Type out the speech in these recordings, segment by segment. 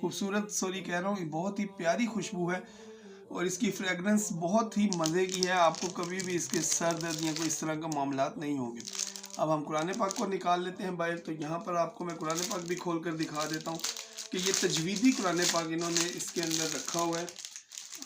खूबसूरत सॉरी कह रहा हूँ, बहुत ही प्यारी खुशबू है और इसकी फ्रेगरेंस बहुत ही मज़े की है। आपको कभी भी इसके सर दर्द या कोई इस तरह का मामलात नहीं होंगे। अब हम कुरान पाक को निकाल लेते हैं बाहर। तो यहाँ पर आपको मैं कुरान पाक भी खोल कर दिखा देता हूँ कि ये तजवीदी कुरान पाक इन्होंने इसके अंदर रखा हुआ है।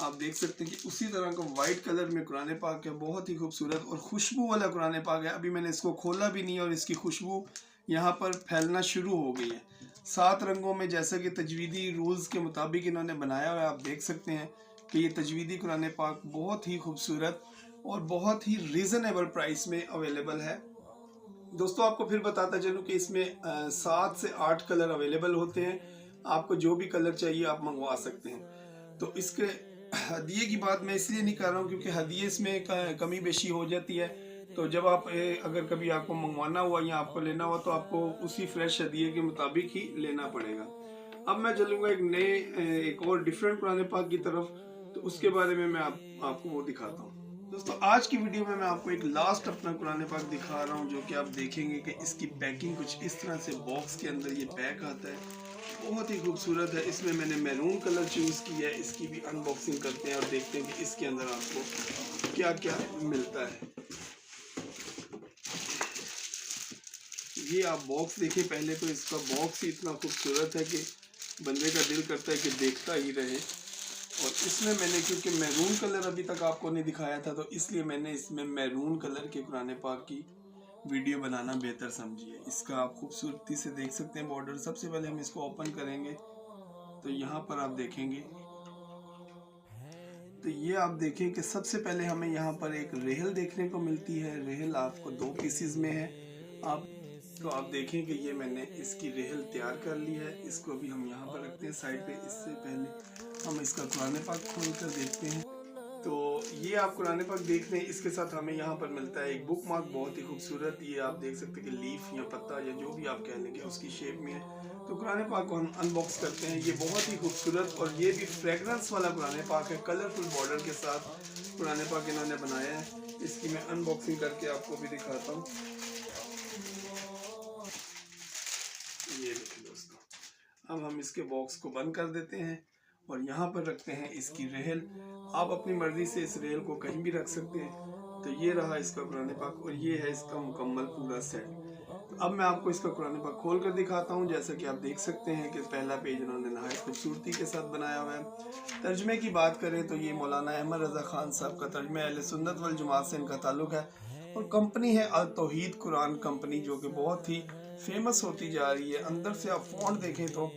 आप देख सकते हैं कि उसी तरह का वाइट कलर में कुरान पाक है, बहुत ही खूबसूरत और खुशबू वाला कुरान पाक है। अभी मैंने इसको खोला भी नहीं और इसकी खुशबू यहाँ पर फैलना शुरू हो गई है 7 रंगों में, जैसा कि तजवीदी रूल्स के मुताबिक इन्होंने बनाया हुआ है। आप देख सकते हैं कि ये तजवीदी कुरान पाक बहुत ही खूबसूरत और बहुत ही रीज़नेबल प्राइस में अवेलेबल है। दोस्तों आपको फिर बताता चलूँ कि इसमें 7 से 8 कलर अवेलेबल होते हैं। आपको जो भी कलर चाहिए आप मंगवा सकते हैं। तो इसके हदिये की बात मैं इसलिए नहीं कर रहा हूँ क्योंकि हदिये इसमें कमी बेशी हो जाती है। तो जब आप अगर कभी आपको मंगवाना हुआ या आपको लेना हुआ तो आपको उसी फ्रेश हदिये के मुताबिक ही लेना पड़ेगा। अब मैं चलूँगा एक और डिफरेंट कुरान पाक की तरफ, तो उसके बारे में मैं आपको वो दिखाता हूँ। दोस्तों आज की वीडियो में मैं आपको एक लास्ट अपना कुरान पाक दिखा रहा हूँ, जो कि आप देखेंगे कि इसकी पैकिंग कुछ इस तरह से बॉक्स के अंदर ये पैक आता है। बहुत ही खूबसूरत है। इसमें मैंने मैरून कलर चूज़ किया है। इसकी भी अनबॉक्सिंग करते हैं और देखते हैं कि इसके अंदर आपको क्या क्या मिलता है। ये आप बॉक्स देखिए पहले, तो इसका बॉक्स ही इतना खूबसूरत है कि बंदे का दिल करता है कि देखता ही रहे। और इसमें मैंने क्योंकि मैरून कलर अभी तक आपको नहीं दिखाया था, तो इसलिए मैंने इसमें मैरून कलर के कुरान पाक की वीडियो बनाना बेहतर समझिए। इसका आप खूबसूरती से देख सकते हैं बॉर्डर। सबसे पहले हम इसको ओपन करेंगे तो यहाँ पर आप देखेंगे, तो ये आप देखें कि सबसे पहले हमें यहाँ पर एक रेहल देखने को मिलती है। रेहल आपको 2 पीसीज में है। आप देखें कि ये मैंने इसकी रेहल तैयार कर ली है। इसको भी हम यहाँ पर रखते हैं साइड पे। इससे पहले हम इसका कुरान पाक खोल कर देखते हैं। तो ये आप कुरान पाक देख रहे हैं, इसके साथ हमें यहाँ पर मिलता है एक बुक मार्क, बहुत ही खूबसूरत। ये आप देख सकते हैं कि लीफ या पत्ता या जो भी आप कह लेंगे उसकी शेप में है। तो कुरान पाक को हम अनबॉक्स करते हैं। ये बहुत ही खूबसूरत और ये भी फ्रेगरेंस वाला कुरान पाक है। कलरफुल बॉर्डर के साथ कुरान पाक इन्होंने बनाया है। इसकी मैं अनबॉक्सिंग करके आपको भी दिखाता हूँ। ये देखिए दोस्तों, अब हम इसके बॉक्स को बंद कर देते हैं और यहाँ पर रखते हैं इसकी रेहल। आप अपनी मर्जी से इस रेहल को कहीं भी रख सकते हैं। तो ये रहा इसका कुरान पाक और ये है इसका मुकम्मल पूरा सेट। तो अब मैं आपको इसका कुरान पाक खोल कर दिखाता हूँ। जैसा कि आप देख सकते हैं कि पहला पेज इन्होंने नहायत खूबसूरती के साथ बनाया हुआ है। तर्जमे की बात करें तो ये मौलाना अहमद रज़ा खान साहब का तर्जमा अहले सुन्नत वल जमात से इनका ताल्लुक़ है और कंपनी है अल तौहीद कुरान कंपनी, जो कि बहुत ही फेमस होती जा रही है। अंदर से आप फ़ॉन्ट देखें तो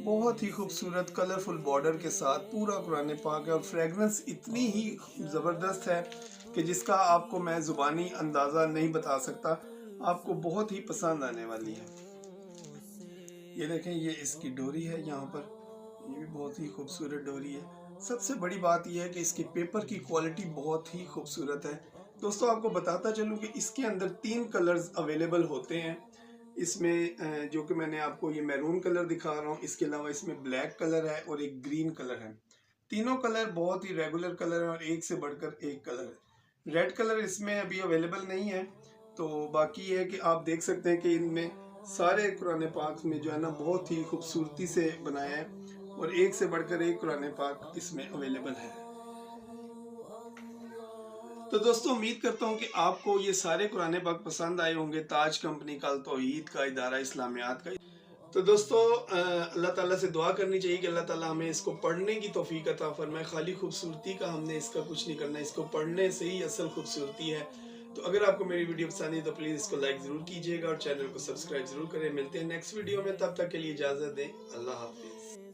बहुत ही खूबसूरत कलरफुल बॉर्डर के साथ पूरा कुरान पाक है और फ्रेगरेंस इतनी ही ज़बरदस्त है कि जिसका आपको मैं ज़ुबानी अंदाज़ा नहीं बता सकता। आपको बहुत ही पसंद आने वाली है। ये देखें, ये इसकी डोरी है यहाँ पर, ये भी बहुत ही खूबसूरत डोरी है। सबसे बड़ी बात यह है कि इसके पेपर की क्वालिटी बहुत ही खूबसूरत है। दोस्तों आपको बताता चलूँ कि इसके अंदर 3 कलर्स अवेलेबल होते हैं। इसमें जो कि मैंने आपको ये मैरून कलर दिखा रहा हूँ, इसके अलावा इसमें ब्लैक कलर है और एक ग्रीन कलर है। तीनों कलर बहुत ही रेगुलर कलर है और एक से बढ़कर एक कलर है। रेड कलर इसमें अभी अवेलेबल नहीं है। तो बाकी ये है कि आप देख सकते हैं कि इनमें सारे कुरान पाक में जो है ना बहुत ही खूबसूरती से बनाया है और एक से बढ़कर एक कुरान पाक इसमें अवेलेबल है। तो दोस्तों उम्मीद करता हूँ कि आपको ये सारे कुरान पाक पसंद आए होंगे। ताज कंपनी का, अल तौहीद का, इदारा इस्लामियात का। तो दोस्तों अल्लाह ताला से दुआ करनी चाहिए कि अल्लाह ताला हमें इसको पढ़ने की तौफीक अता फरमाए। खाली खूबसूरती का हमने इसका कुछ नहीं करना, इसको पढ़ने से ही असल खूबसूरती है। तो अगर आपको मेरी वीडियो पसंद है तो प्लीज़ इसको लाइक ज़रूर कीजिएगा और चैनल को सब्सक्राइब ज़रूर करें। मिलते हैं नेक्स्ट वीडियो में, तब तक के लिए इजाज़त दें। अल्लाह हाफिज़।